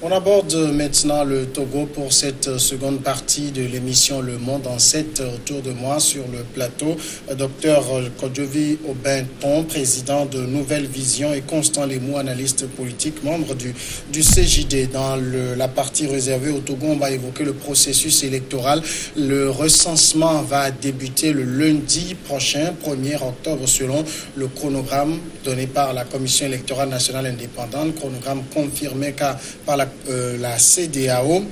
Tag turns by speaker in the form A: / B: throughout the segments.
A: On aborde maintenant le Togo pour cette seconde partie de l'émission Le Monde en 7. Autour de moi sur le plateau, Dr Kodjovi Obenton, président de Nouvelle Vision, et Constant Lemou, analyste politique, membre du CJD. Dans la partie réservée au Togo, on va évoquer le processus électoral. Le recensement va débuter le lundi prochain, 1er octobre, selon le chronogramme donné par la Commission électorale nationale indépendante, chronogramme confirmé par la CEDEAO.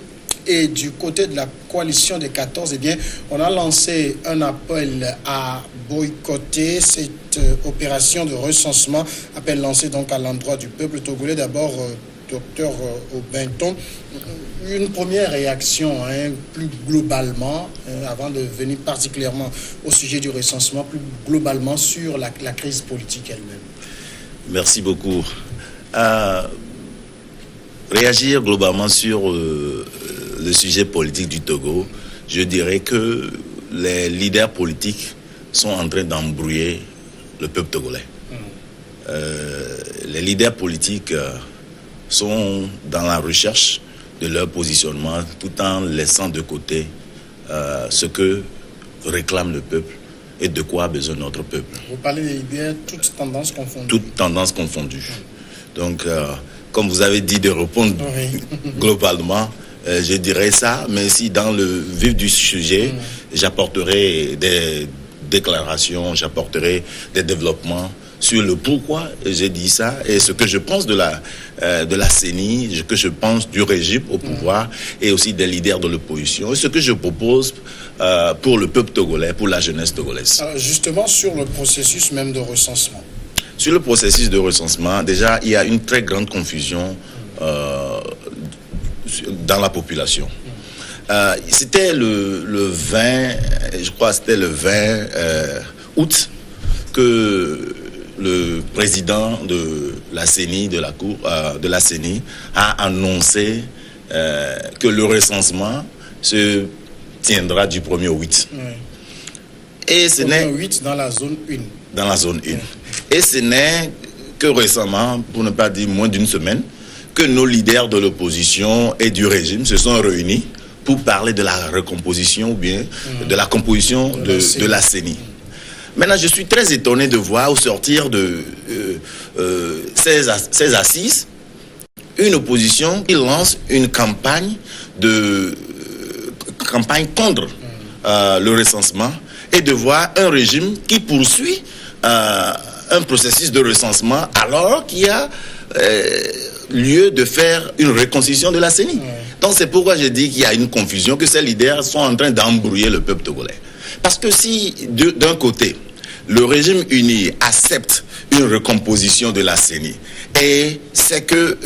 A: Et du côté de la coalition des 14, eh bien, on a lancé un appel à boycotter cette opération de recensement, appel lancé donc à l'endroit du peuple togolais. D'abord, docteur Obenton, une première réaction plus globalement, avant de venir particulièrement au sujet du recensement, plus globalement sur la crise politique elle-même.
B: Merci beaucoup. Réagir globalement sur le sujet politique du Togo, je dirais que les leaders politiques sont en train d'embrouiller le peuple togolais. Les leaders politiques sont dans la recherche de leur positionnement tout en laissant de côté ce que réclame le peuple et de quoi a besoin notre peuple.
A: Vous parlez des leaders, toutes tendances confondues.
B: Toutes tendances confondues. Donc, comme vous avez dit de répondre globalement, je dirais ça, mais si dans le vif du sujet, j'apporterai des déclarations, j'apporterai des développements sur le pourquoi j'ai dit ça et ce que je pense de la CENI, ce que je pense du régime au pouvoir et aussi des leaders de l'opposition et ce que je propose pour le peuple togolais, pour la jeunesse togolaise.
A: Alors justement, sur le processus même de recensement.
B: Sur le processus de recensement, déjà, il y a une très grande confusion dans la population. C'était le 20, je crois c'était le 20 août que le président de la CENI, de la Cour, de la CENI, a annoncé que le recensement se tiendra du 1er au 8.
A: Oui.
B: Et ce n'est
A: 8 dans la zone 1.
B: Dans la zone 1. Et ce n'est que récemment, pour ne pas dire moins d'une semaine, que nos leaders de l'opposition et du régime se sont réunis pour parler de la recomposition ou bien de la composition de la CENI. Maintenant, je suis très étonné de voir au sortir de ces assises une opposition qui lance une campagne contre le recensement et de voir un régime qui poursuit un processus de recensement alors qu'il y a lieu de faire une reconstitution de la CENI. Donc c'est pourquoi je dis qu'il y a une confusion, que ces leaders sont en train d'embrouiller le peuple togolais. Parce que si d'un côté, le régime uni accepte une recomposition de la CENI, et c'est que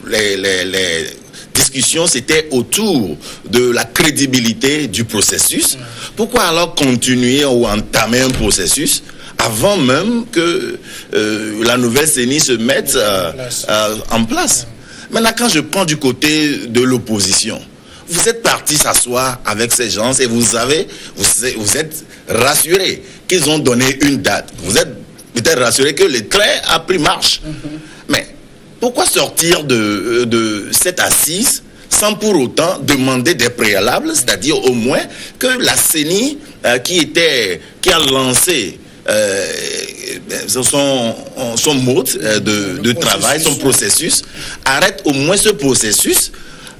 B: les discussions c'était autour de la crédibilité du processus, pourquoi alors continuer ou entamer un processus avant même que la nouvelle CENI se mette en place? Maintenant, quand je prends du côté de l'opposition, vous êtes partis s'asseoir avec ces gens et vous êtes rassurés qu'ils ont donné une date. Vous êtes peut-être rassurés que le train a pris marche. Mais pourquoi sortir de cette assise sans pour autant demander des préalables, c'est-à-dire au moins que la CENI qui a lancé son mode de travail, son processus, arrête au moins ce processus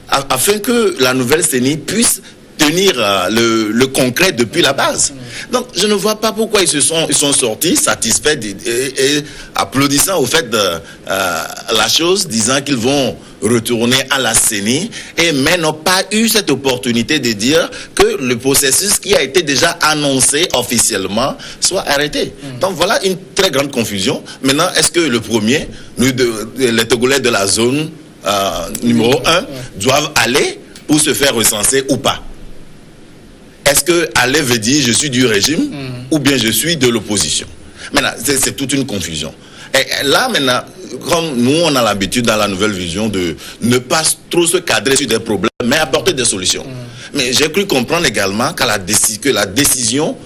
B: afin que la nouvelle CENI puisse tenir le concret depuis la base. Donc je ne vois pas pourquoi ils sont sortis satisfaits et applaudissant au fait de la chose, disant qu'ils vont retourner à la CENI, mais n'ont pas eu cette opportunité de dire que le processus qui a été déjà annoncé officiellement soit arrêté. Donc voilà une très grande confusion. Maintenant, est-ce que le premier, les Togolais de la zone numéro 1 doivent aller pour se faire recenser ou pas? Est-ce que aller veut dire je suis du régime ou bien je suis de l'opposition? Maintenant, c'est toute une confusion. Et là, maintenant, comme nous, on a l'habitude dans la nouvelle vision de ne pas trop se cadrer sur des problèmes, mais apporter des solutions. Mais j'ai cru comprendre également que la décision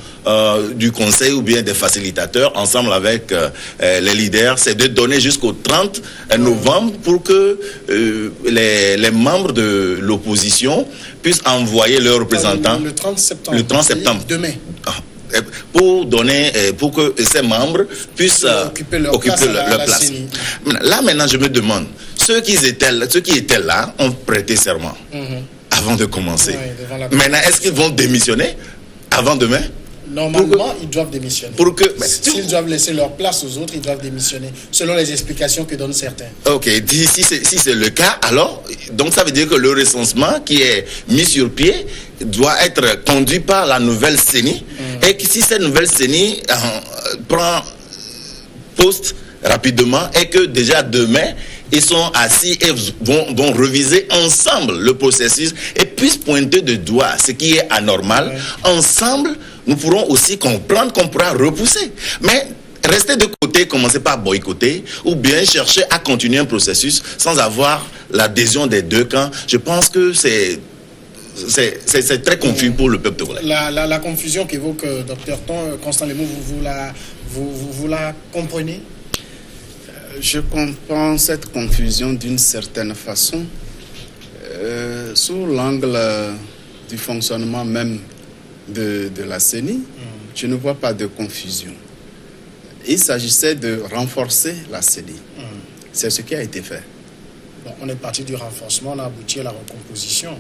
B: du conseil ou bien des facilitateurs, ensemble avec les leaders, c'est de donner jusqu'au 30 novembre pour que les membres de l'opposition puissent envoyer leurs représentants.
A: Le 30 septembre.
B: Le 30 septembre.
A: Demain.
B: Pour que ces membres puissent occuper leur place. Là, maintenant, je me demande, ceux qui étaient là ont prêté serment avant de commencer. Oui, maintenant, est-ce qu'ils vont démissionner avant demain?
A: Normalement, ils doivent démissionner. S'ils doivent laisser leur place aux autres, ils doivent démissionner, selon les explications que donnent certains.
B: Ok, si c'est le cas, alors, donc ça veut dire que le recensement qui est mis sur pied doit être conduit par la nouvelle CENI, et que si cette nouvelle CENI prend poste rapidement, et que déjà demain, ils sont assis et vont reviser ensemble le processus et puissent pointer de doigt ce qui est anormal. Ensemble, nous pourrons aussi comprendre qu'on pourra repousser. Mais rester de côté, commencer par boycotter ou bien chercher à continuer un processus sans avoir l'adhésion des deux camps, je pense que c'est très confus pour le peuple togolais.
A: La confusion qu'évoque Dr Ton, Constant Lemou, vous la comprenez?
C: Je comprends cette confusion d'une certaine façon sous l'angle du fonctionnement même de la CENI. Je ne vois pas de confusion. Il s'agissait de renforcer la CENI. C'est ce qui a été fait.
A: Bon, on est parti du renforcement, on a abouti à la recomposition.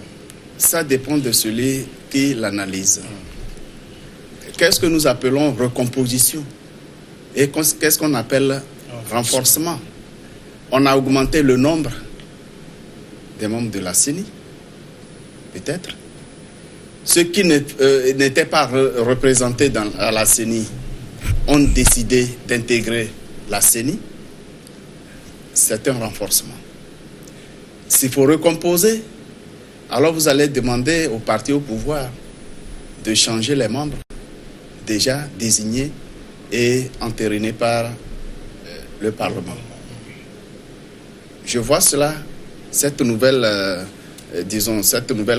C: Ça dépend de celui qui l'analyse. Qu'est-ce que nous appelons recomposition? Et qu'est-ce qu'on appelle renforcement? On a augmenté le nombre des membres de la CENI, peut-être. Ceux qui n'étaient pas représentés à la CENI ont décidé d'intégrer la CENI. C'est un renforcement. S'il faut recomposer, alors vous allez demander au parti au pouvoir de changer les membres déjà désignés et entérinés par le Parlement. Je vois cela, cette nouvelle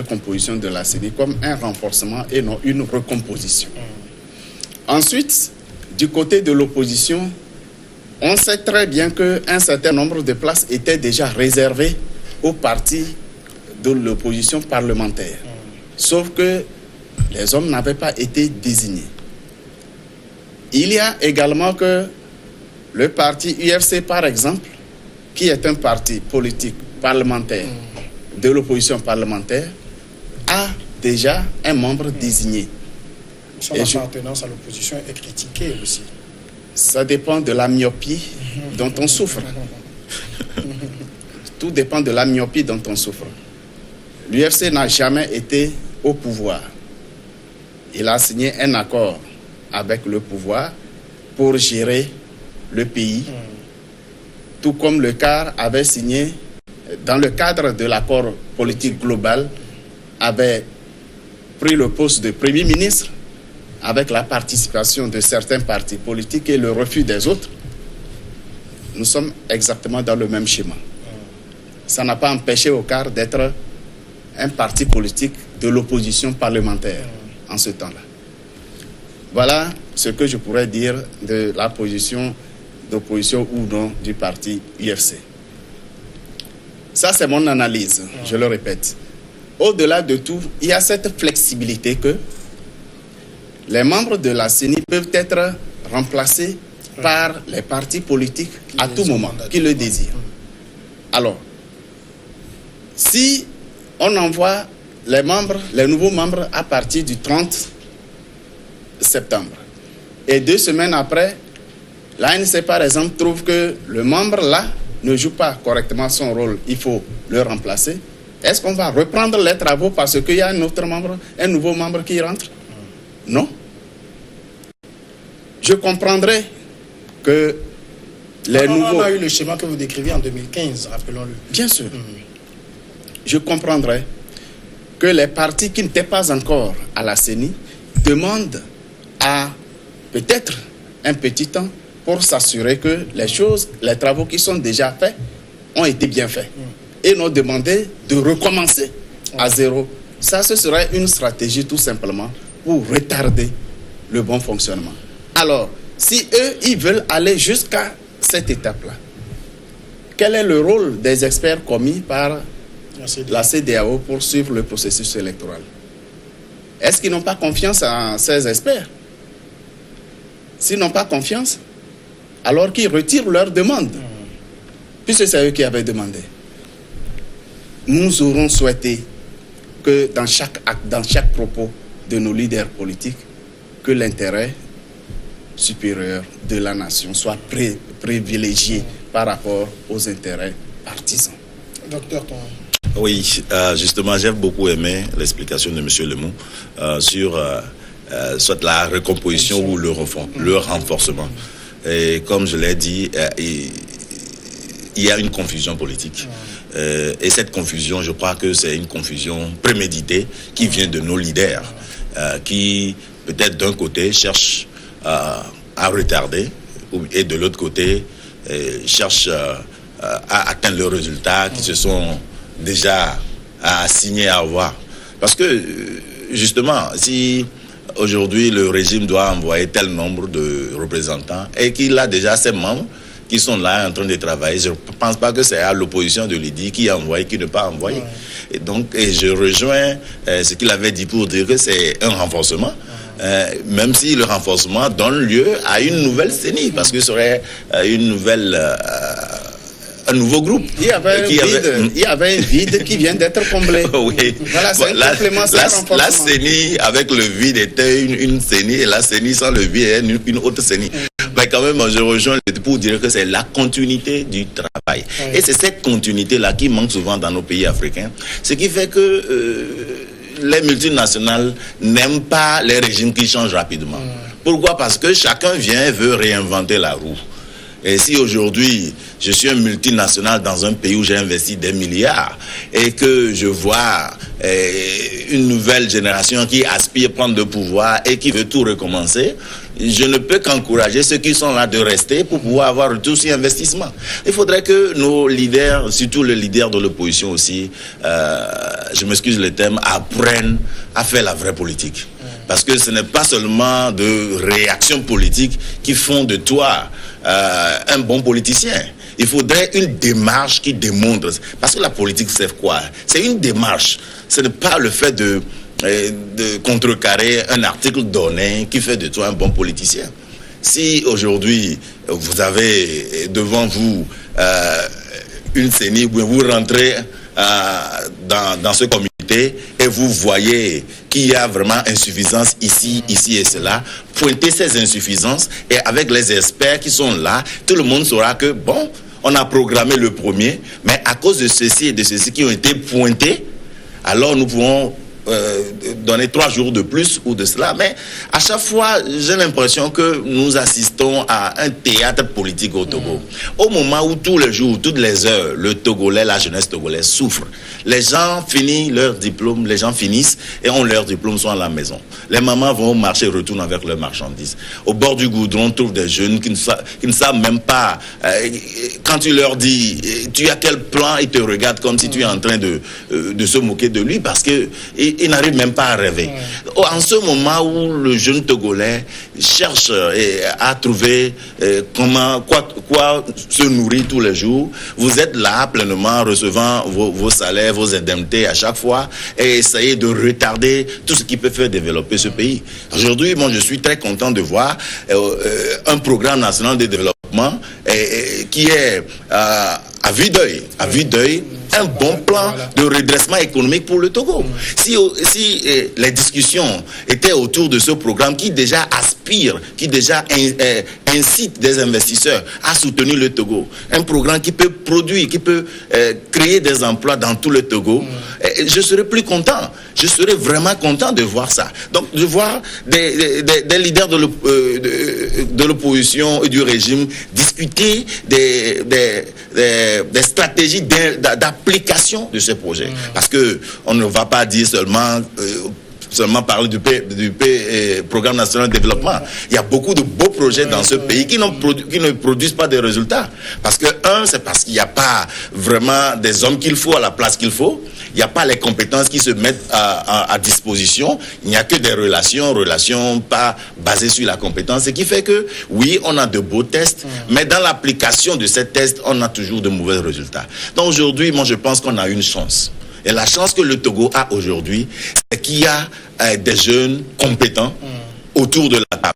C: composition de la CENI comme un renforcement et non une recomposition. Ensuite, du côté de l'opposition, on sait très bien qu'un certain nombre de places étaient déjà réservées aux partis de l'opposition parlementaire. Sauf que les hommes n'avaient pas été désignés. Il y a également que le parti UFC, par exemple, qui est un parti politique parlementaire de l'opposition parlementaire, a déjà un membre désigné.
A: Son appartenance à l'opposition est critiquée aussi.
C: Ça dépend de la myopie dont on souffre. Tout dépend de la myopie dont on souffre. L'UFC n'a jamais été au pouvoir. Il a signé un accord avec le pouvoir pour gérer le pays, tout comme le CAR avait signé, dans le cadre de l'accord politique global, avait pris le poste de Premier ministre avec la participation de certains partis politiques et le refus des autres. Nous sommes exactement dans le même schéma. Ça n'a pas empêché au CAR d'être un parti politique de l'opposition parlementaire en ce temps-là. Voilà ce que je pourrais dire de la position d'opposition ou non du parti UFC. Ça, c'est mon analyse, je le répète. Au-delà de tout, il y a cette flexibilité que les membres de la CENI peuvent être remplacés par les partis politiques à tout moment, qui le désirent. Alors, si on envoie les nouveaux membres à partir du 30 septembre, et 2 semaines après, l'ANC, par exemple, trouve que le membre là ne joue pas correctement son rôle, il faut le remplacer. Est-ce qu'on va reprendre les travaux parce qu'il y a un nouveau membre qui rentre? Non. Je comprendrais que les nouveaux...
A: On a eu le schéma que vous décriviez en 2015, rappelons-le.
C: Bien sûr. Je comprendrais que les partis qui n'étaient pas encore à la CENI demandent à peut-être un petit temps pour s'assurer que les travaux qui sont déjà faits ont été bien faits. Et nous demander de recommencer à zéro. Ça, ce serait une stratégie tout simplement pour retarder le bon fonctionnement. Alors, si eux, ils veulent aller jusqu'à cette étape-là, quel est le rôle des experts commis par la CEDEAO pour suivre le processus électoral? Est-ce qu'ils n'ont pas confiance en ces experts? S'ils n'ont pas confiance, alors qu'ils retirent leur demande, puisque c'est eux qui avaient demandé. Nous aurons souhaité que dans chaque acte, dans chaque propos de nos leaders politiques, que l'intérêt supérieur de la nation soit privilégié par rapport aux intérêts partisans.
A: Docteur Ton.
B: Oui, justement, j'ai beaucoup aimé l'explication de M. Lemou sur soit la recomposition ou le renforcement. Et comme je l'ai dit, il y a une confusion politique. Et cette confusion, je crois que c'est une confusion préméditée qui vient de nos leaders, qui peut-être d'un côté cherchent à retarder et de l'autre côté cherchent à atteindre le résultat qui se sont déjà assignés à avoir. Parce que justement, si aujourd'hui le régime doit envoyer tel nombre de représentants et qu'il a déjà ses membres qui sont là en train de travailler, je ne pense pas que c'est à l'opposition de lui dire qui envoie, qui ne pas envoyer. Et donc, je rejoins ce qu'il avait dit pour dire que c'est un renforcement. Même si le renforcement donne lieu à une nouvelle CENI, parce que ce serait un nouveau groupe.
C: Il y avait un vide qui vient d'être comblé.
B: Oui.
C: Voilà, c'est un complément, c'est un renforcement.
B: La CENI avec le vide était une CENI, et la CENI sans le vide est une autre CENI. Mais quand même, je rejoins pour dire que c'est la continuité du travail. Oui. Et c'est cette continuité-là qui manque souvent dans nos pays africains. Ce qui fait que les multinationales n'aiment pas les régimes qui changent rapidement. Pourquoi? Parce que chacun vient et veut réinventer la roue. Et si aujourd'hui, je suis un multinational dans un pays où j'ai investi des milliards et que je vois une nouvelle génération qui aspire à prendre le pouvoir et qui veut tout recommencer, je ne peux qu'encourager ceux qui sont là de rester pour pouvoir avoir retour sur investissement. Il faudrait que nos leaders, surtout les leaders de l'opposition aussi, je m'excuse le terme, apprennent à faire la vraie politique. Parce que ce n'est pas seulement de réactions politiques qui font de toi un bon politicien. Il faudrait une démarche qui démontre. Parce que la politique, c'est quoi? C'est une démarche. Ce n'est pas le fait de contrecarrer un article donné qui fait de toi un bon politicien. Si aujourd'hui, vous avez devant vous une CENI, vous rentrez dans ce comité et vous voyez qu'il y a vraiment insuffisance ici et cela, pointez ces insuffisances et avec les experts qui sont là, tout le monde saura que bon, on a programmé le premier, mais à cause de ceci et de ceci qui ont été pointés, alors nous pouvons donner 3 jours de plus ou de cela, mais à chaque fois j'ai l'impression que nous assistons à un théâtre politique au Togo. Au moment où tous les jours, toutes les heures, le Togolais, la jeunesse togolaise souffre. Les gens finissent leur diplôme, les gens finissent et ont leur diplôme, sont à la maison. Les mamans vont au marché, retournent avec leurs marchandises. Au bord du goudron, on trouve des jeunes qui ne savent même pas. Quand tu leur dis, tu as quel plan, ils te regardent comme si tu es en train de se moquer de lui parce que il n'arrive même pas à rêver. En ce moment où le jeune Togolais cherche à trouver quoi se nourrir tous les jours, vous êtes là pleinement recevant vos salaires, vos indemnités à chaque fois et essayez de retarder tout ce qui peut faire développer ce pays. Aujourd'hui, moi, je suis très content de voir un programme national de développement qui est à vue d'œil, un bon plan de redressement économique pour le Togo. Si les discussions étaient autour de ce programme qui déjà aspire, qui déjà incite des investisseurs à soutenir le Togo, un programme qui peut produire, qui peut créer des emplois dans tout le Togo, je serais plus content. Je serais vraiment content de voir ça. Donc, de voir des leaders de l'opposition et du régime discuter des stratégies d'application de ce projet. Parce que on ne va pas dire seulement seulement parler du Programme national de développement. Il y a beaucoup de beaux projets dans ce pays qui ne produisent pas de résultats. Parce que, c'est parce qu'il n'y a pas vraiment des hommes qu'il faut à la place qu'il faut. Il n'y a pas les compétences qui se mettent à disposition. Il n'y a que des relations pas basées sur la compétence. Ce qui fait que, oui, on a de beaux tests, mais dans l'application de ces tests, on a toujours de mauvais résultats. Donc aujourd'hui, moi, je pense qu'on a une chance. Et la chance que le Togo a aujourd'hui, c'est qu'il y a des jeunes compétents autour de la table.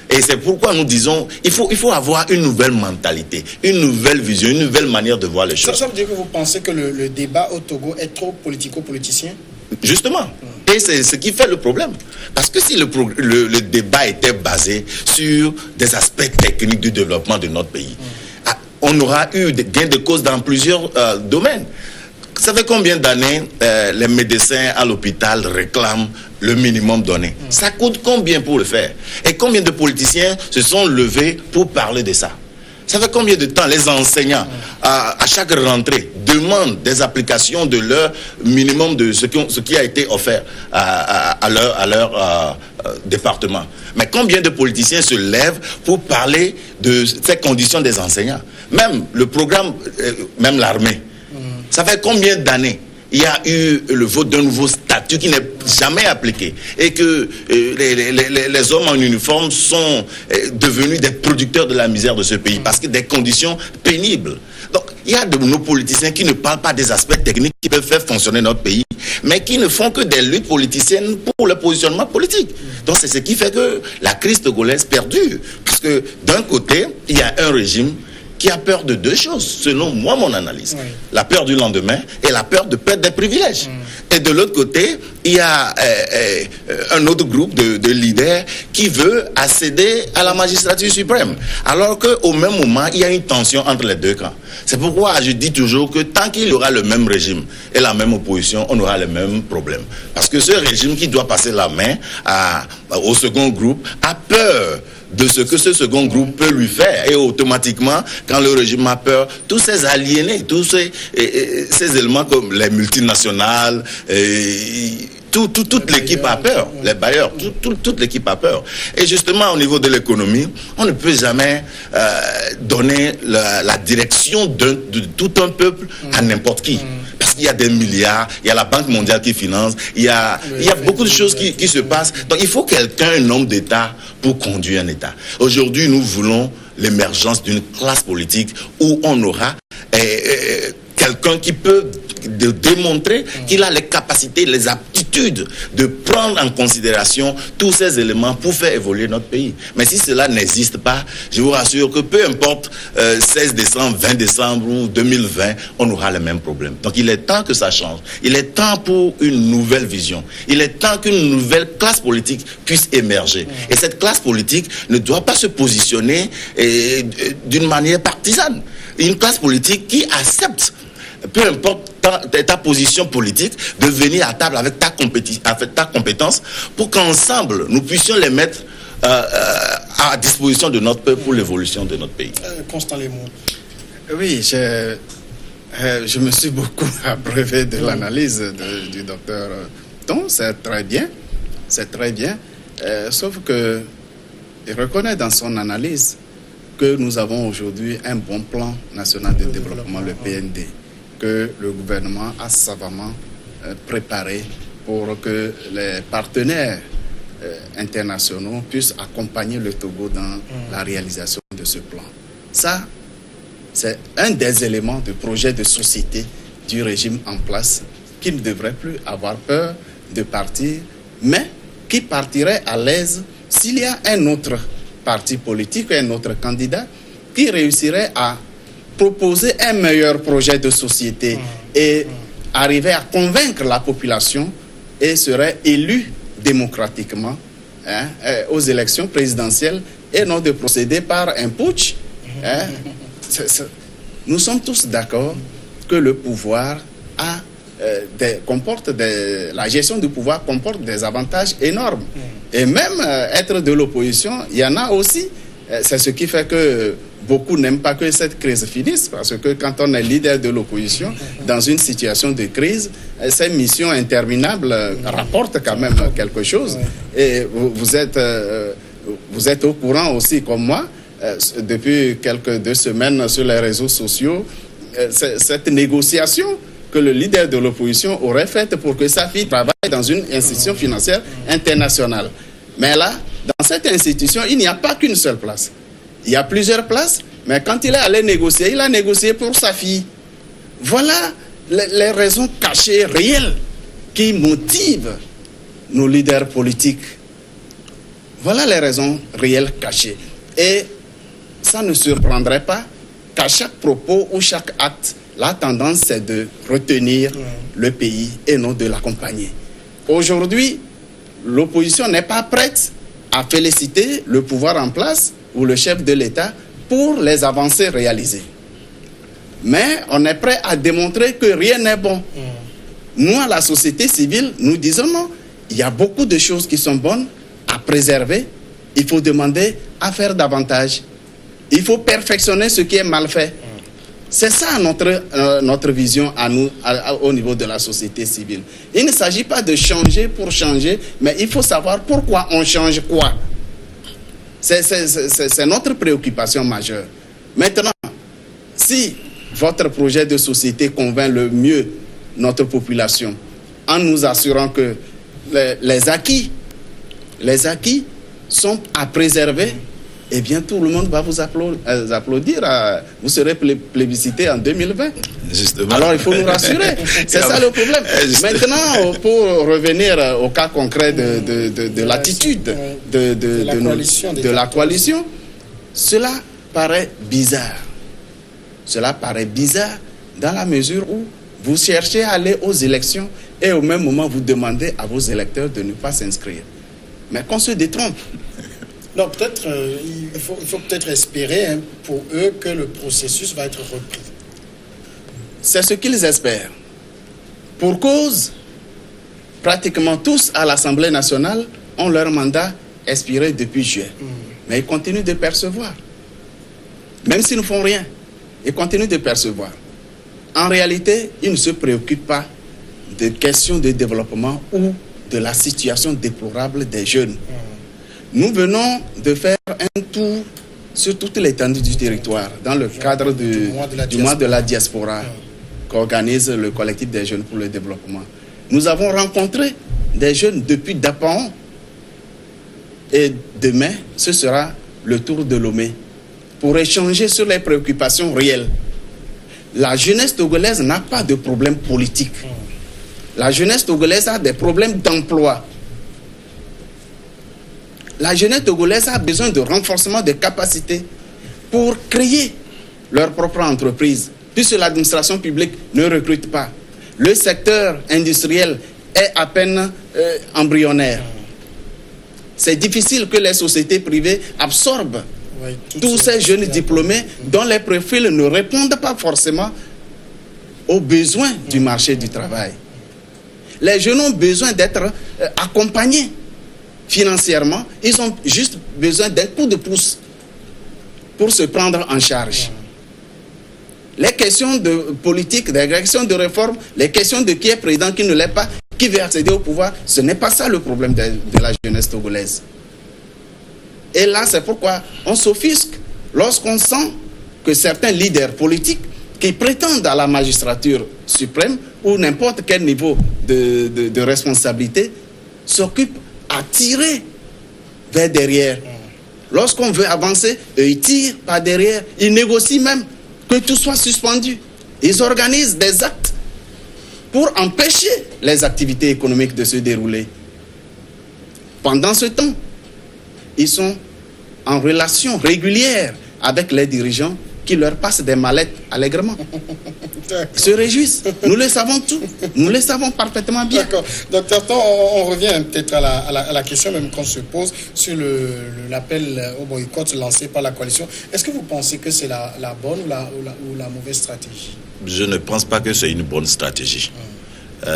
B: Et c'est pourquoi nous disons, il faut avoir une nouvelle mentalité, une nouvelle vision, une nouvelle manière de voir les choses.
A: Ça veut dire que vous pensez que le débat au Togo est trop politico-politicien?
B: Justement. Et c'est ce qui fait le problème. Parce que si le débat était basé sur des aspects techniques du développement de notre pays, on aura eu des gains de cause dans plusieurs domaines. Ça fait combien d'années les médecins à l'hôpital réclament le minimum donné? Ça coûte combien pour le faire? Et combien de politiciens se sont levés pour parler de ça? Ça fait combien de temps les enseignants, à chaque rentrée, demandent des applications de leur minimum de ce qui a été offert à leur département? Mais combien de politiciens se lèvent pour parler de ces conditions des enseignants? Même le programme, même l'armée. Ça fait combien d'années il y a eu le vote d'un nouveau statut qui n'est jamais appliqué et que les hommes en uniforme sont devenus des producteurs de la misère de ce pays parce que des conditions pénibles. Donc, il y a de nos politiciens qui ne parlent pas des aspects techniques qui peuvent faire fonctionner notre pays, mais qui ne font que des luttes politiciennes pour le positionnement politique. Donc, c'est ce qui fait que la crise togolaise perdure. Parce que d'un côté, il y a un régime qui a peur de deux choses, selon moi, mon analyse. Oui. La peur du lendemain et la peur de perdre des privilèges. Et de l'autre côté, il y a un autre groupe de leaders qui veut accéder à la magistrature suprême. Alors qu'au même moment, il y a une tension entre les deux camps. C'est pourquoi je dis toujours que tant qu'il y aura le même régime et la même opposition, on aura les mêmes problèmes. Parce que ce régime qui doit passer la main au second groupe a peur de ce que ce second groupe peut lui faire. Et automatiquement, quand le régime a peur, tous ces aliénés, tous ces éléments comme les multinationales, toute l'équipe a peur, les bailleurs, toute l'équipe a peur. Et justement, au niveau de l'économie, on ne peut jamais donner la direction de tout un peuple à n'importe qui. Parce qu'il y a des milliards, il y a la Banque mondiale qui finance, il y a beaucoup de choses qui se passent. Donc il faut quelqu'un, un homme d'État, pour conduire un État. Aujourd'hui, nous voulons l'émergence d'une classe politique où on aura quelqu'un qui peut démontrer qu'il a les capacités, les aptitudes de prendre en considération tous ces éléments pour faire évoluer notre pays. Mais si cela n'existe pas, je vous rassure que peu importe 16 décembre, 20 décembre ou 2020, on aura les mêmes problèmes. Donc il est temps que ça change. Il est temps pour une nouvelle vision. Il est temps qu'une nouvelle classe politique puisse émerger. Et cette classe politique ne doit pas se positionner d'une manière partisane. Une classe politique qui accepte, peu importe ta position politique, de venir à table avec ta compétence pour qu'ensemble, nous puissions les mettre à disposition de notre peuple pour l'évolution de notre pays.
A: Constant Lemou.
C: Oui, je me suis beaucoup abreuvé de l'analyse du docteur Ton. C'est très bien. Sauf que il reconnaît dans son analyse que nous avons aujourd'hui un bon plan national de développement, le PND, que le gouvernement a savamment préparé pour que les partenaires internationaux puissent accompagner le Togo dans la réalisation de ce plan. Ça, c'est un des éléments de projet de société du régime en place qui ne devrait plus avoir peur de partir, mais qui partirait à l'aise s'il y a un autre parti politique, un autre candidat qui réussirait à proposer un meilleur projet de société et arriver à convaincre la population et serait élu démocratiquement aux élections présidentielles et non de procéder par un putsch. Nous sommes tous d'accord que le pouvoir la gestion du pouvoir comporte des avantages énormes. Et même être de l'opposition, il y en a aussi. C'est ce qui fait que beaucoup n'aiment pas que cette crise finisse, parce que quand on est leader de l'opposition, dans une situation de crise, ces missions interminables rapportent quand même quelque chose. Et vous êtes au courant aussi, comme moi, depuis quelques 2 semaines sur les réseaux sociaux, cette négociation que le leader de l'opposition aurait faite pour que sa fille travaille dans une institution financière internationale. Mais là, dans cette institution, il n'y a pas qu'une seule place. Il y a plusieurs places, mais quand il est allé négocier, il a négocié pour sa fille. Voilà les raisons cachées, réelles, qui motivent nos leaders politiques. Voilà les raisons réelles cachées. Et ça ne surprendrait pas qu'à chaque propos ou chaque acte, la tendance c'est de retenir le pays et non de l'accompagner. Aujourd'hui, l'opposition n'est pas prête à féliciter le pouvoir en place ou le chef de l'État pour les avancées réalisées. Mais on est prêt à démontrer que rien n'est bon. Nous, à la société civile, nous disons non, il y a beaucoup de choses qui sont bonnes à préserver. Il faut demander à faire davantage. Il faut perfectionner ce qui est mal fait. C'est ça notre vision à nous, au niveau de la société civile. Il ne s'agit pas de changer pour changer, mais il faut savoir pourquoi on change quoi. C'est notre préoccupation majeure. Maintenant, si votre projet de société convainc le mieux notre population, en nous assurant que les acquis sont à préserver, eh bien tout le monde va vous applaudir. Vous serez plébiscité en 2020. Justement. Alors il faut nous rassurer. C'est ça le problème. Maintenant, pour revenir au cas concret de l'attitude de la coalition, cela paraît bizarre. Cela paraît bizarre dans la mesure où vous cherchez à aller aux élections et au même moment vous demandez à vos électeurs de ne pas s'inscrire. Mais qu'on se détrompe.
A: Non, peut-être, il faut peut-être espérer pour eux que le processus va être repris.
C: C'est ce qu'ils espèrent. Pour cause, pratiquement tous à l'Assemblée nationale ont leur mandat expiré depuis juillet. Mais ils continuent de percevoir. Même s'ils ne font rien, ils continuent de percevoir. En réalité, ils ne se préoccupent pas de questions de développement ou de la situation déplorable des jeunes. Nous venons de faire un tour sur toute l'étendue du territoire dans le cadre du mois de la diaspora qu'organise le collectif des jeunes pour le développement. Nous avons rencontré des jeunes depuis Dapaon et demain, ce sera le tour de Lomé pour échanger sur les préoccupations réelles. La jeunesse togolaise n'a pas de problème politique. La jeunesse togolaise a des problèmes d'emploi. La jeunesse togolaise a besoin de renforcement des capacités pour créer leur propre entreprise, puisque l'administration publique ne recrute pas. Le secteur industriel est à peine embryonnaire. C'est difficile que les sociétés privées absorbent tous ces jeunes diplômés dont les profils ne répondent pas forcément aux besoins du marché du travail. Les jeunes ont besoin d'être accompagnés financièrement. Ils ont juste besoin d'un coup de pouce pour se prendre en charge. Les questions de politique, des questions de réforme, les questions de qui est président, qui ne l'est pas, qui veut accéder au pouvoir, ce n'est pas ça le problème de la jeunesse togolaise. Et là, c'est pourquoi on s'offusque lorsqu'on sent que certains leaders politiques qui prétendent à la magistrature suprême ou n'importe quel niveau de responsabilité s'occupent à tirer vers derrière. Lorsqu'on veut avancer, ils tirent par derrière, ils négocient même que tout soit suspendu. Ils organisent des actes pour empêcher les activités économiques de se dérouler. Pendant ce temps, ils sont en relation régulière avec les dirigeants qui leur passent des mallettes allègrement. Ils se réjouissent. Nous le savons tout. Nous le savons parfaitement bien.
A: D'accord. Docteur, on revient peut-être à la question même qu'on se pose sur l'appel au boycott lancé par la coalition. Est-ce que vous pensez que c'est la bonne ou la mauvaise stratégie?
B: Je ne pense pas que c'est une bonne stratégie.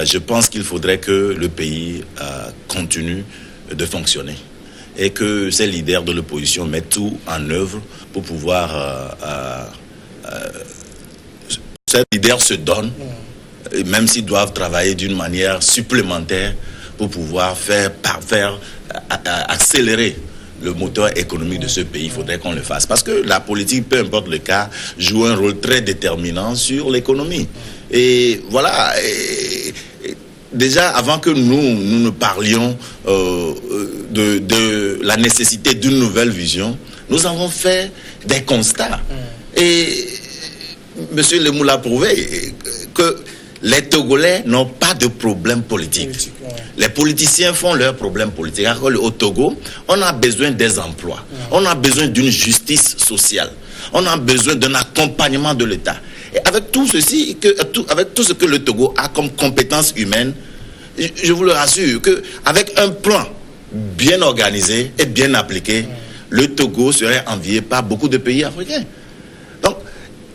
B: Je pense qu'il faudrait que le pays continue de fonctionner et que ces leaders de l'opposition mettent tout en œuvre pour pouvoir... ces leaders se donnent, même s'ils doivent travailler d'une manière supplémentaire pour pouvoir faire accélérer le moteur économique de ce pays. Il faudrait qu'on le fasse. Parce que la politique, peu importe le cas, joue un rôle très déterminant sur l'économie. Et voilà... Déjà, avant que nous ne parlions de la nécessité d'une nouvelle vision, nous avons fait des constats. Et M. Lemou l'a prouvé que les Togolais n'ont pas de problème politique. Les politiciens font leurs problèmes politiques. Au Togo, on a besoin des emplois. On a besoin d'une justice sociale. On a besoin d'un accompagnement de l'État. Et avec tout ceci, avec tout ce que le Togo a comme compétences humaines, je vous le rassure qu'avec un plan bien organisé et bien appliqué, le Togo serait envié par beaucoup de pays africains. Donc,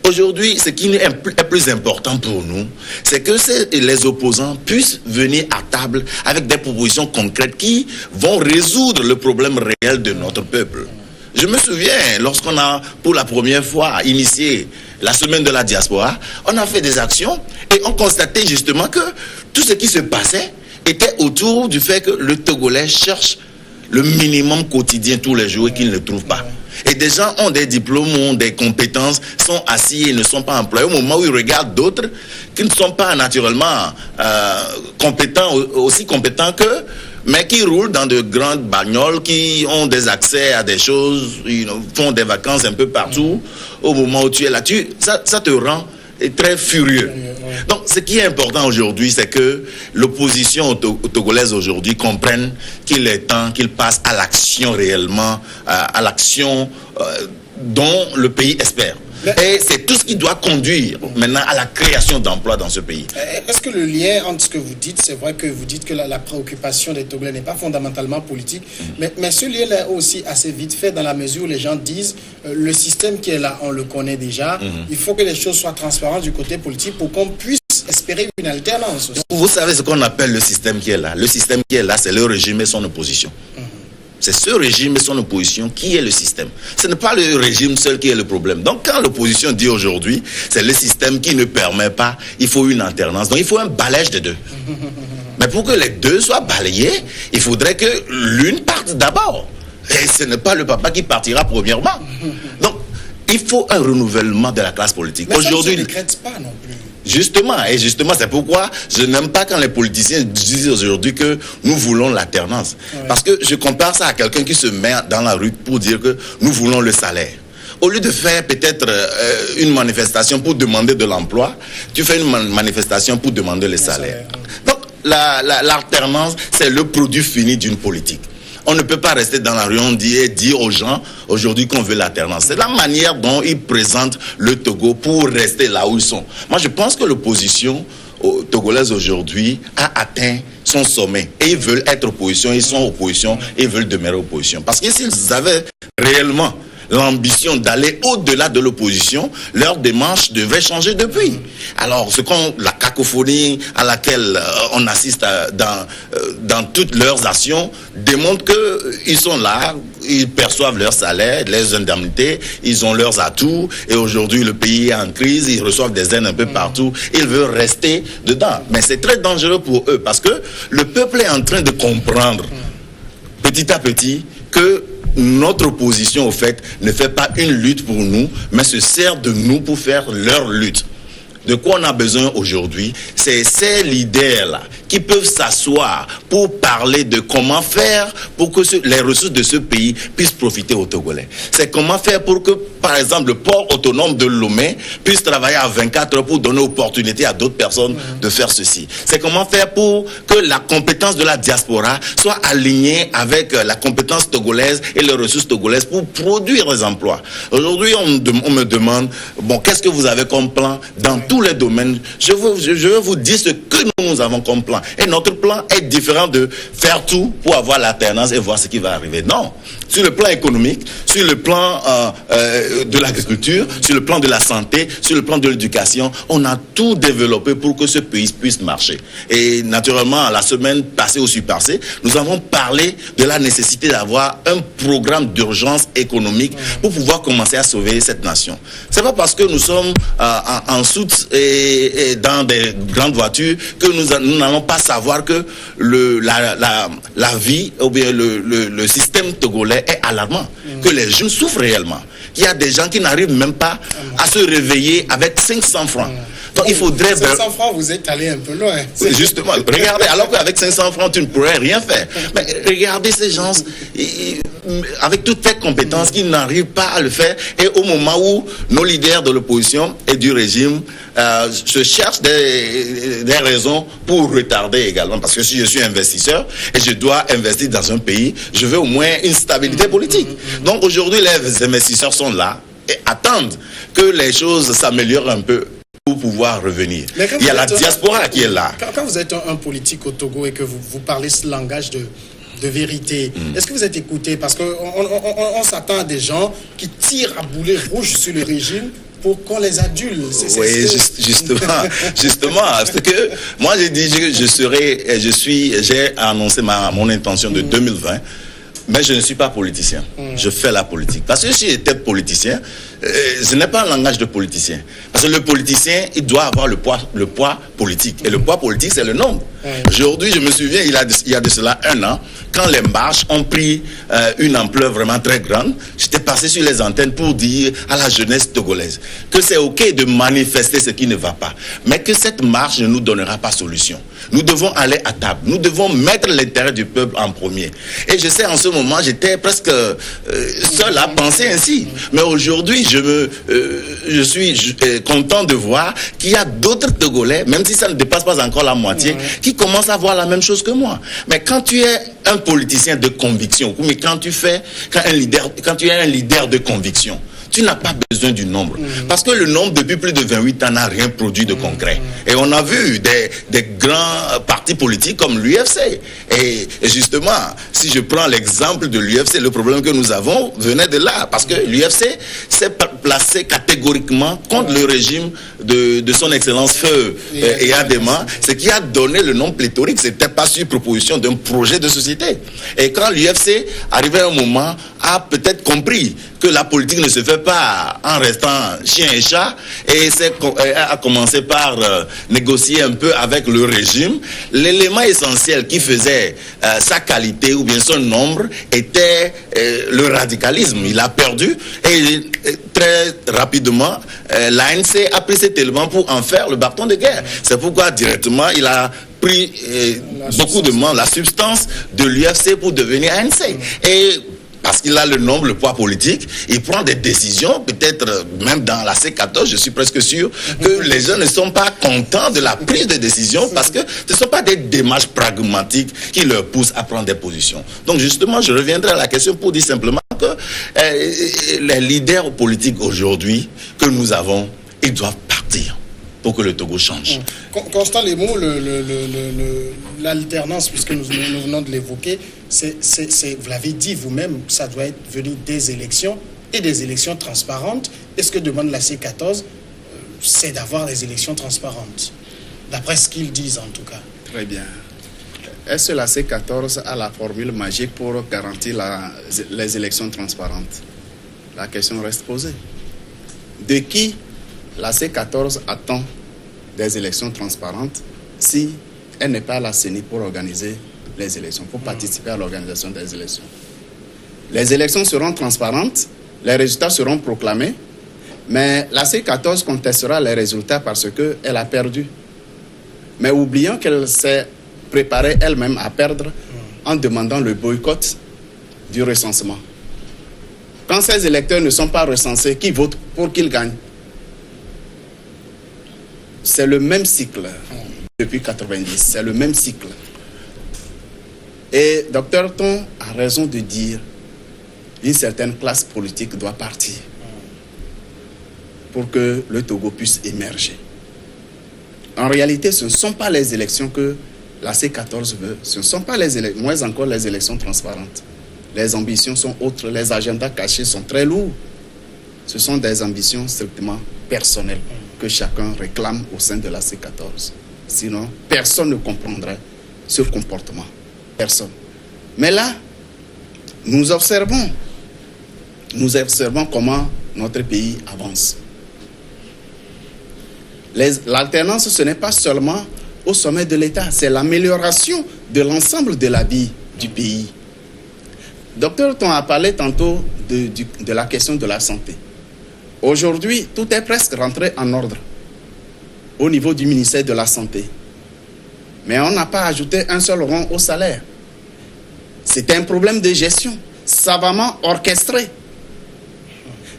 B: aujourd'hui, ce qui est plus important pour nous, c'est que les opposants puissent venir à table avec des propositions concrètes qui vont résoudre le problème réel de notre peuple. Je me souviens, lorsqu'on a pour la première fois initié la semaine de la diaspora, on a fait des actions et on constatait justement que tout ce qui se passait était autour du fait que le Togolais cherche le minimum quotidien tous les jours et qu'il ne le trouve pas. Et des gens ont des diplômes, ont des compétences, sont assis et ne sont pas employés au moment où ils regardent d'autres qui ne sont pas naturellement compétents, aussi compétents qu'eux, mais qui roulent dans de grandes bagnoles, qui ont des accès à des choses, ils font des vacances un peu partout. Au moment où tu es là, ça te rend très furieux. Donc, ce qui est important aujourd'hui, c'est que l'opposition togolaise aujourd'hui comprenne qu'il est temps qu'il passe à l'action réellement, à l'action dont le pays espère. Et c'est tout ce qui doit conduire maintenant à la création d'emplois dans ce pays.
A: Est-ce que le lien entre ce que vous dites, c'est vrai que vous dites que la préoccupation des Togolais n'est pas fondamentalement politique, mais ce lien-là est aussi assez vite fait dans la mesure où les gens disent le système qui est là, on le connaît déjà, il faut que les choses soient transparentes du côté politique pour qu'on puisse espérer une alternance aussi.
B: Vous savez ce qu'on appelle le système qui est là. Le système qui est là, c'est le régime et son opposition. C'est ce régime et son opposition qui est le système. Ce n'est pas le régime seul qui est le problème. Donc quand l'opposition dit aujourd'hui, c'est le système qui ne permet pas, il faut une alternance. Donc il faut un balayage des deux. Mais pour que les deux soient balayés, il faudrait que l'une parte d'abord. Et ce n'est pas le papa qui partira premièrement. Donc il faut un renouvellement de la classe politique.
A: Mais aujourd'hui, ça ne se décrète pas non plus.
B: Justement, c'est pourquoi je n'aime pas quand les politiciens disent aujourd'hui que nous voulons l'alternance. Parce que je compare ça à quelqu'un qui se met dans la rue pour dire que nous voulons le salaire. Au lieu de faire peut-être une manifestation pour demander de l'emploi, tu fais une manifestation pour demander le salaire. Donc, l'alternance, c'est le produit fini d'une politique. On ne peut pas rester dans la rue et dire aux gens aujourd'hui qu'on veut l'alternance. C'est la manière dont ils présentent le Togo pour rester là où ils sont. Moi, je pense que l'opposition togolaise aujourd'hui a atteint son sommet. Et ils veulent être opposition, ils sont opposition et ils veulent demeurer opposition. Parce que s'ils avaient réellement l'ambition d'aller au-delà de l'opposition, leur démarche devrait changer depuis. Alors, la cacophonie à laquelle on assiste dans toutes leurs actions démontre qu'ils sont là, ils perçoivent leur salaire, leurs indemnités, ils ont leurs atouts, et aujourd'hui le pays est en crise, ils reçoivent des aides un peu partout, ils veulent rester dedans. Mais c'est très dangereux pour eux, parce que le peuple est en train de comprendre, petit à petit, que notre opposition, au fait, ne fait pas une lutte pour nous, mais se sert de nous pour faire leur lutte. De quoi on a besoin aujourd'hui, c'est ces leaders-là qui peuvent s'asseoir pour parler de comment faire pour que les ressources de ce pays puissent profiter aux Togolais. C'est comment faire pour que, par exemple, le port autonome de Lomé puisse travailler à 24 heures pour donner opportunité à d'autres personnes de faire ceci. C'est comment faire pour que la compétence de la diaspora soit alignée avec la compétence togolaise et les ressources togolaises pour produire des emplois. Aujourd'hui, on me demande, bon, qu'est-ce que vous avez comme plan dans tous les domaines? Je veux vous dire ce que nous avons comme plan. Et notre plan est différent de faire tout pour avoir l'alternance et voir ce qui va arriver. Non. sur le plan économique, sur le plan de l'agriculture, sur le plan de la santé, sur le plan de l'éducation. On a tout développé pour que ce pays puisse marcher. Et naturellement, la semaine passée ou surpassée, nous avons parlé de la nécessité d'avoir un programme d'urgence économique pour pouvoir commencer à sauver cette nation. C'est pas parce que nous sommes en soute et dans des grandes voitures que nous n'allons pas savoir que la vie ou bien le système togolais est alarmant, que les jeunes souffrent réellement. Il y a des gens qui n'arrivent même pas à se réveiller avec 500 francs. Donc il faudrait...
A: 500 francs, vous êtes allé un peu loin.
B: Justement, regardez, alors qu'avec 500 francs, tu ne pourrais rien faire. Mais regardez ces gens, avec toutes ces compétences, qui n'arrivent pas à le faire. Et au moment où nos leaders de l'opposition et du régime se cherchent des raisons pour retarder également. Parce que si je suis investisseur et je dois investir dans un pays, je veux au moins une stabilité politique. Donc aujourd'hui, les investisseurs sont là et attendent que les choses s'améliorent un peu pour pouvoir revenir. Il y a la diaspora qui est là.
A: Quand vous êtes un politique au Togo et que vous parlez ce langage de vérité, est-ce que vous êtes écouté? Parce qu'on s'attend à des gens qui tirent à boulet rouge sur le régime pour qu'on les adule.
B: Oui, justement, parce que moi j'ai dit j'ai annoncé mon intention de 2020. Mais je ne suis pas politicien. Je fais la politique. Parce que si j'étais politicien, je n'ai pas un langage de politicien. Parce que le politicien, il doit avoir le poids politique. Et le poids politique, c'est le nombre. Aujourd'hui, je me souviens, il y a de cela 1 an, quand les marches ont pris une ampleur vraiment très grande, j'étais passé sur les antennes pour dire à la jeunesse togolaise que c'est OK de manifester ce qui ne va pas. Mais que cette marche ne nous donnera pas solution. Nous devons aller à table. Nous devons mettre l'intérêt du peuple en premier. Et je sais, en ce moment, j'étais presque seul à penser ainsi. Mais aujourd'hui, je suis content de voir qu'il y a d'autres Togolais, même si ça ne dépasse pas encore la moitié, qui commencent à voir la même chose que moi. Mais quand tu es un politicien de conviction, mais quand tu es un leader de conviction, tu n'as pas besoin du nombre. Parce que le nombre, depuis plus de 28 ans, n'a rien produit de concret. Et on a vu des grands partis politiques comme l'UFC. Et justement, si je prends l'exemple de l'UFC, le problème que nous avons venait de là. Parce que l'UFC s'est placé catégoriquement contre le régime de son excellence Feu et Adema, ce qui a donné le nom pléthorique. C'était pas sur proposition d'un projet de société. Et quand l'UFC arrivait à un moment, a peut-être compris que la politique ne se fait pas en restant chien et chat, et a commencé par négocier un peu avec le régime. L'élément essentiel qui faisait sa qualité ou bien son nombre était le radicalisme. Il a perdu et très rapidement l'ANC a pris cet élément pour en faire le bâton de guerre. C'est pourquoi directement il a pris beaucoup de membres, la substance de l'UFC pour devenir ANC. Et parce qu'il a le nombre, le poids politique, il prend des décisions, peut-être même dans la C14, je suis presque sûr que les gens ne sont pas contents de la prise de décision parce que ce ne sont pas des démarches pragmatiques qui leur poussent à prendre des positions. Donc justement, je reviendrai à la question pour dire simplement que les leaders politiques aujourd'hui que nous avons, ils doivent partir pour que le Togo change.
A: Constant Lemou, l'alternance, puisque nous venons de l'évoquer, vous l'avez dit vous-même, ça doit être venu des élections et des élections transparentes. Et ce que demande la C14, c'est d'avoir des élections transparentes, d'après ce qu'ils disent en tout cas.
C: Très bien. Est-ce que la C14 a la formule magique pour garantir les élections transparentes? La question reste posée. De qui la C14 attend des élections transparentes si elle n'est pas à la CENI pour organiser les élections, pour participer à l'organisation des élections? Les élections seront transparentes, les résultats seront proclamés, mais la C14 contestera les résultats parce qu'elle a perdu. Mais oublions qu'elle s'est préparée elle-même à perdre en demandant le boycott du recensement. Quand ces électeurs ne sont pas recensés, qui votent pour qu'ils gagnent? C'est le même cycle depuis 90, c'est le même cycle. Et Dr Ton a raison de dire qu'une certaine classe politique doit partir pour que le Togo puisse émerger. En réalité, ce ne sont pas les élections que la C14 veut, ce ne sont pas moins encore les élections transparentes. les ambitions sont autres, les agendas cachés sont très lourds. Ce sont des ambitions strictement personnelles que chacun réclame au sein de la C14. Sinon, personne ne comprendrait ce comportement. Personne. Mais là, nous observons comment notre pays avance. L'alternance, ce n'est pas seulement au sommet de l'État, c'est l'amélioration de l'ensemble de la vie du pays. Docteur Ton a parlé tantôt de la question de la santé. Aujourd'hui, tout est presque rentré en ordre au niveau du ministère de la Santé. Mais on n'a pas ajouté un seul rond au salaire. C'est un problème de gestion, savamment orchestré.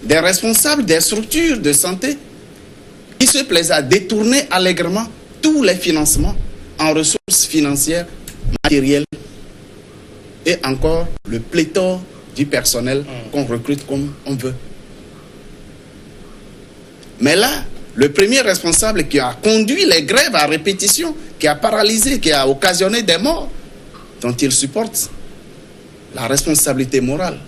C: Des responsables des structures de santé qui se plaisent à détourner allègrement tous les financements en ressources financières, matérielles et encore le pléthore du personnel qu'on recrute comme on veut. Mais là, le premier responsable qui a conduit les grèves à répétition, qui a paralysé, qui a occasionné des morts, dont il supporte la responsabilité morale,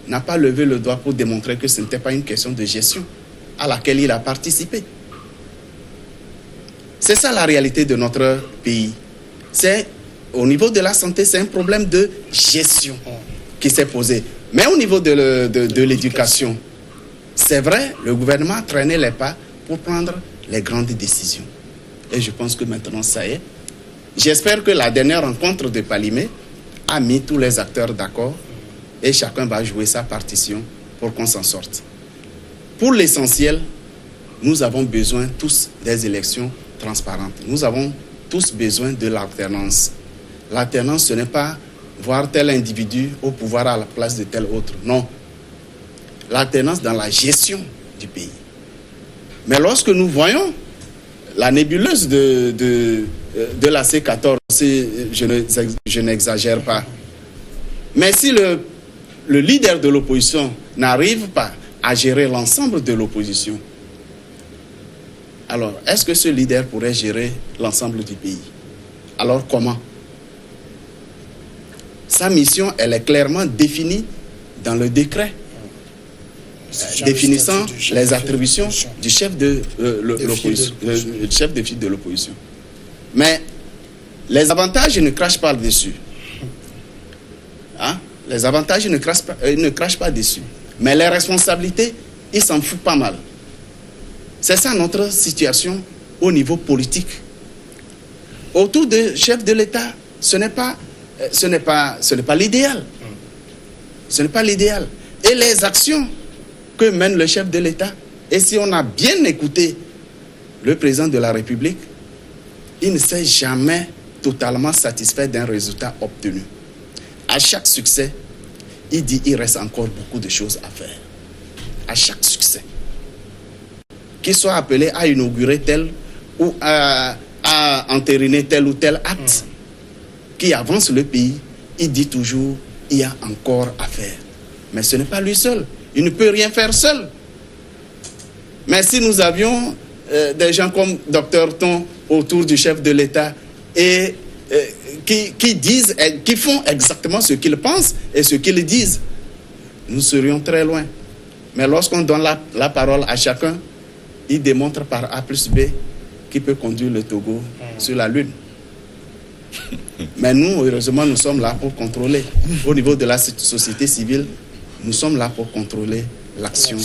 C: n'a pas levé le doigt pour démontrer que ce n'était pas une question de gestion à laquelle il a participé. C'est ça la réalité de notre pays. C'est, au niveau de la santé, c'est un problème de gestion qui s'est posé. Mais au niveau de l'éducation, c'est vrai, le gouvernement a traîné les pas pour prendre les grandes décisions. Et je pense que maintenant, ça y est. J'espère que la dernière rencontre de Palimé a mis tous les acteurs d'accord et chacun va jouer sa partition pour qu'on s'en sorte. Pour l'essentiel, nous avons besoin tous des élections transparentes. Nous avons tous besoin de l'alternance. L'alternance, ce n'est pas voir tel individu au pouvoir à la place de tel autre. Non. L'alternance dans la gestion du pays. Mais lorsque nous voyons la nébuleuse de la C14, je n'exagère pas, mais si le leader de l'opposition n'arrive pas à gérer l'ensemble de l'opposition, alors est-ce que ce leader pourrait gérer l'ensemble du pays? Alors comment? Sa mission, elle est clairement définie dans le décret définissant les attributions du chef de l'opposition, chef de file de l'opposition. Mais les avantages ne crachent pas dessus. Hein? Les avantages ne crachent pas dessus. Mais les responsabilités, ils s'en foutent pas mal. C'est ça notre situation au niveau politique. Autour du chef de l'État, ce n'est pas l'idéal. Ce n'est pas l'idéal. Et les actions que mène le chef de l'État, et si on a bien écouté le président de la République, il ne s'est jamais totalement satisfait d'un résultat obtenu. À chaque succès, il dit qu'il reste encore beaucoup de choses à faire. À chaque succès. Qu'il soit appelé à inaugurer tel ou à entériner tel ou tel acte qui avance le pays, il dit toujours il y a encore à faire. Mais ce n'est pas lui seul. Il ne peut rien faire seul. Mais si nous avions des gens comme Dr Ton autour du chef de l'État et qui font exactement ce qu'ils pensent et ce qu'ils disent, nous serions très loin. Mais lorsqu'on donne la parole à chacun, il démontre par A plus B qu'il peut conduire le Togo sur la Lune. Mais nous, heureusement, nous sommes là pour contrôler. Au niveau de la société civile, nous sommes là pour contrôler l'action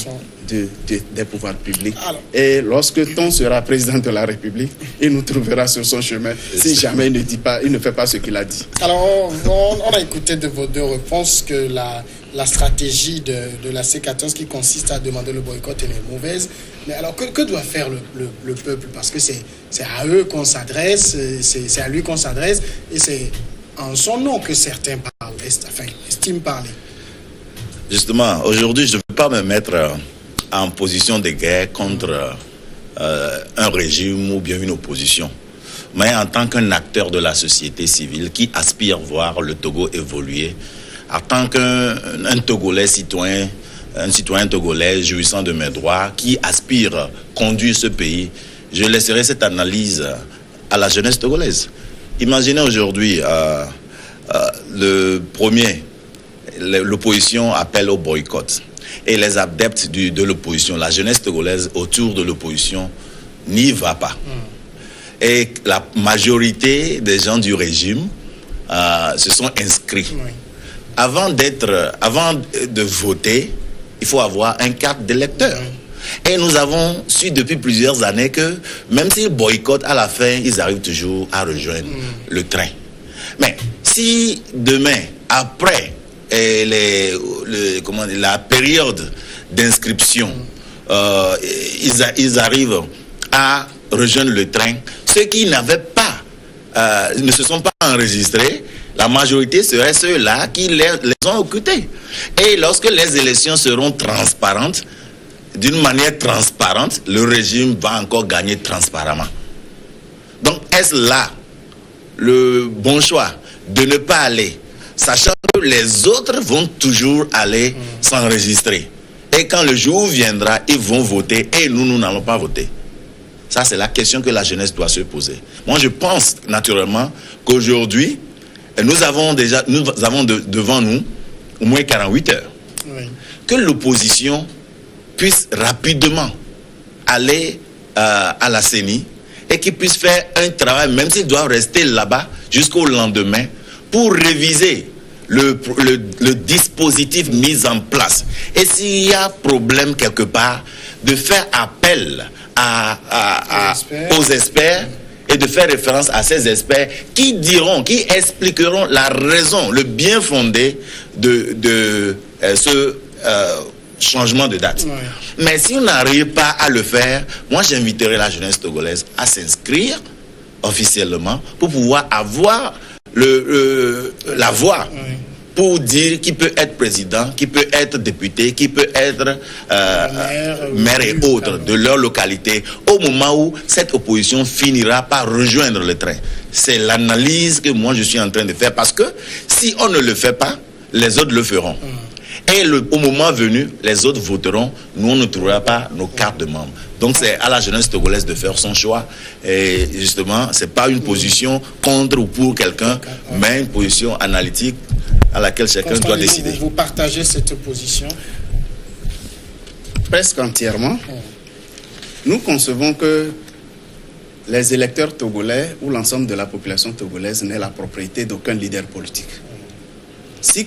C: des pouvoirs publics. Alors, et lorsque Ton sera président de la République, il nous trouvera sur son chemin si jamais il ne fait pas ce qu'il a dit.
A: Alors, on a écouté de vos deux réponses que la stratégie de la C14 qui consiste à demander le boycott est mauvaise. Mais alors, que doit faire le peuple? Parce que c'est à eux qu'on s'adresse, c'est à lui qu'on s'adresse, et c'est en son nom que certains parlent, estiment parler.
B: Justement, aujourd'hui, je ne veux pas me mettre en position de guerre contre un régime ou bien une opposition, mais en tant qu'un acteur de la société civile qui aspire voir le Togo évoluer, en tant qu'un Togolais citoyen, un citoyen togolais jouissant de mes droits, qui aspire conduire ce pays, je laisserai cette analyse à la jeunesse togolaise. Imaginez aujourd'hui le premier l'opposition appelle au boycott. Et les adeptes de l'opposition, la jeunesse togolaise autour de l'opposition, n'y va pas. Et la majorité des gens du régime se sont inscrits. Oui. Avant de voter, il faut avoir un carte d'électeur. Et nous avons su depuis plusieurs années que même s'ils boycottent, à la fin, ils arrivent toujours à rejoindre le train. Mais si demain, après la période d'inscription, ils arrivent à rejoindre le train, ceux qui n'avaient pas, ne se sont pas enregistrés, la majorité serait ceux-là qui les ont occultés. Et lorsque les élections seront transparentes, d'une manière transparente, le régime va encore gagner transparentement. Donc, est-ce là le bon choix de ne pas aller, sachant que les autres vont toujours aller s'enregistrer? Et quand le jour viendra, ils vont voter et nous n'allons pas voter. Ça, c'est la question que la jeunesse doit se poser. Moi, je pense naturellement qu'aujourd'hui, nous avons devant nous au moins 48 heures. Oui. Que l'opposition puisse rapidement aller à la CENI et qu'ils puissent faire un travail, même s'ils doivent rester là-bas jusqu'au lendemain, pour réviser le dispositif mis en place. Et s'il y a problème quelque part, de faire appel aux experts et de faire référence à ces experts qui expliqueront la raison, le bien fondé de ce changement de date. Ouais. Mais si on n'arrive pas à le faire, moi j'inviterai la jeunesse togolaise à s'inscrire officiellement pour pouvoir avoir la voix. Ouais. Pour dire qui peut être président, qui peut être député, qui peut être maire et autres de leur localité, au moment où cette opposition finira par rejoindre le train. C'est l'analyse que moi je suis en train de faire, parce que si on ne le fait pas, les autres le feront. Et au moment venu, les autres voteront, nous on ne trouvera pas nos cartes de membres. Donc c'est à la jeunesse togolaise de faire son choix. Et justement, c'est pas une position contre ou pour quelqu'un, mais une position analytique à laquelle chacun doit décider.
A: Vous partagez cette position?
C: Presque entièrement. Nous concevons que les électeurs togolais ou l'ensemble de la population togolaise n'est la propriété d'aucun leader politique. Si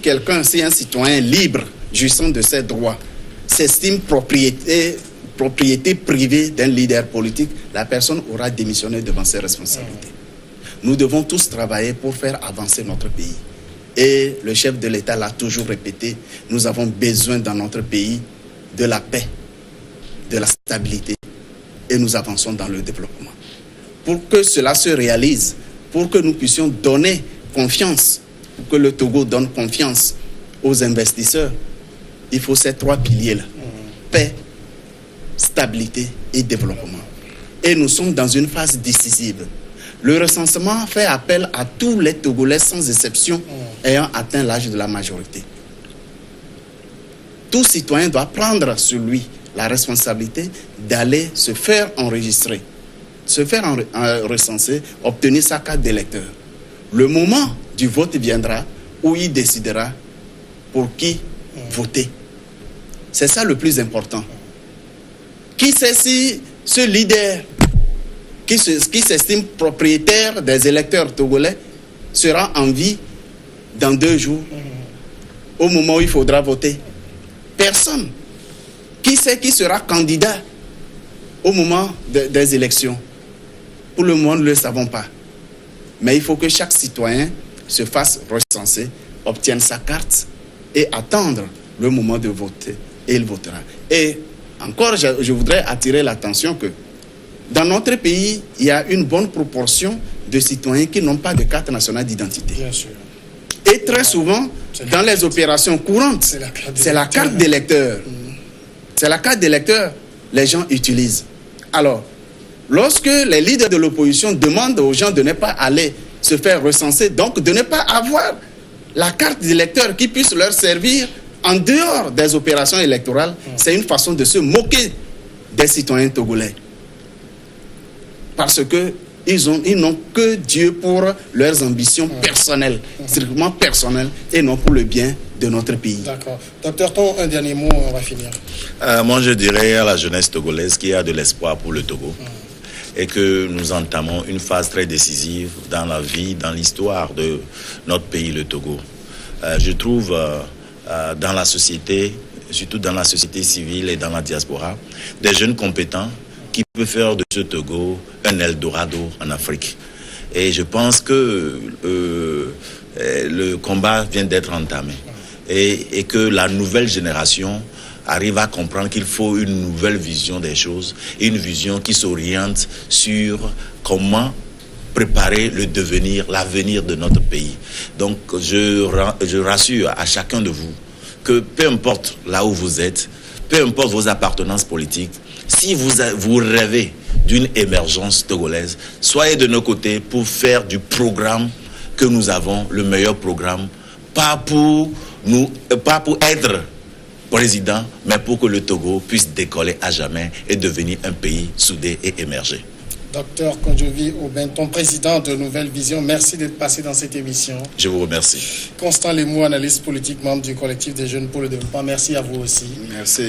C: un citoyen libre, jouissant de ses droits, s'estime propriété privée d'un leader politique, la personne aura démissionné devant ses responsabilités. Nous devons tous travailler pour faire avancer notre pays. Et le chef de l'État l'a toujours répété, nous avons besoin dans notre pays de la paix, de la stabilité, et nous avançons dans le développement. Pour que cela se réalise, pour que nous puissions donner confiance, pour que le Togo donne confiance aux investisseurs, il faut ces trois piliers-là. Paix, stabilité et développement. Et nous sommes dans une phase décisive. Le recensement fait appel à tous les Togolais sans exception ayant atteint l'âge de la majorité. Tout citoyen doit prendre sur lui la responsabilité d'aller se faire enregistrer, se faire recenser, obtenir sa carte d'électeur. Le moment du vote viendra où il décidera pour qui voter. C'est ça le plus important. Qui sait si ce leader qui s'estime propriétaire des électeurs togolais sera en vie dans 2 jours, au moment où il faudra voter? Personne. Qui sait qui sera candidat au moment des élections? Pour le moment, nous ne le savons pas. Mais il faut que chaque citoyen se fasse recenser, obtienne sa carte et attendre le moment de voter. Et il votera. Et encore, je voudrais attirer l'attention que dans notre pays, il y a une bonne proportion de citoyens qui n'ont pas de carte nationale d'identité.
A: Bien sûr.
C: Et très souvent, dans les opérations courantes, c'est la carte d'électeur. C'est la carte d'électeur les gens utilisent. Alors, lorsque les leaders de l'opposition demandent aux gens de ne pas aller se faire recenser, donc de ne pas avoir la carte d'électeur qui puisse leur servir en dehors des opérations électorales, c'est une façon de se moquer des citoyens togolais. Parce que Ils n'ont que Dieu pour leurs ambitions personnelles, strictement personnelles, et non pour le bien de notre pays.
A: D'accord. Docteur Ton, un dernier mot, on va finir.
B: Moi, je dirais à la jeunesse togolaise qu'il y a de l'espoir pour le Togo. Et que nous entamons une phase très décisive dans la vie, dans l'histoire de notre pays, le Togo. Je trouve dans la société, surtout dans la société civile et dans la diaspora, des jeunes compétents qui peuvent faire de ce Togo un Eldorado en Afrique. Et je pense que le combat vient d'être entamé. Et que la nouvelle génération arrive à comprendre qu'il faut une nouvelle vision des choses, une vision qui s'oriente sur comment préparer le devenir, l'avenir de notre pays. Donc je rassure à chacun de vous que peu importe là où vous êtes, peu importe vos appartenances politiques, si vous rêvez d'une émergence togolaise, soyez de nos côtés pour faire du programme que nous avons, le meilleur programme, pas pour être président, mais pour que le Togo puisse décoller à jamais et devenir un pays soudé et émerger.
A: Docteur Kodjovi Aubin Ton, président de Nouvelle Vision, merci d'être passé dans cette émission.
B: Je vous remercie.
A: Constant Lemou, analyste politique, membre du collectif des jeunes pour le développement, merci à vous aussi.
C: Merci,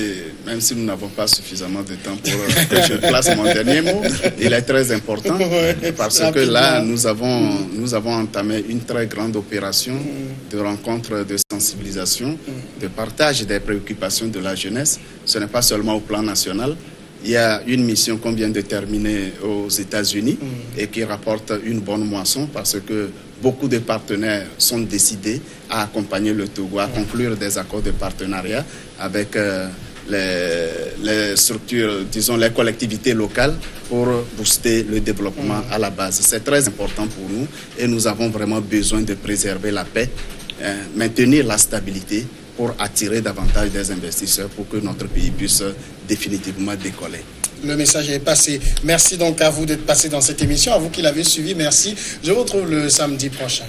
C: même si nous n'avons pas suffisamment de temps pour que je place mon dernier mot, il est très important parce que là, nous avons entamé une très grande opération de rencontre, de sensibilisation, de partage des préoccupations de la jeunesse. Ce n'est pas seulement au plan national. Il y a une mission qu'on vient de terminer aux États-Unis et qui rapporte une bonne moisson parce que beaucoup de partenaires sont décidés à accompagner le Togo, à conclure des accords de partenariat avec les structures, disons les collectivités locales pour booster le développement à la base. C'est très important pour nous et nous avons vraiment besoin de préserver la paix, maintenir la stabilité pour attirer davantage des investisseurs pour que notre pays puisse définitivement décoller.
A: Le message est passé. Merci donc à vous d'être passé dans cette émission. À vous qui l'avez suivi, merci. Je vous retrouve le samedi prochain.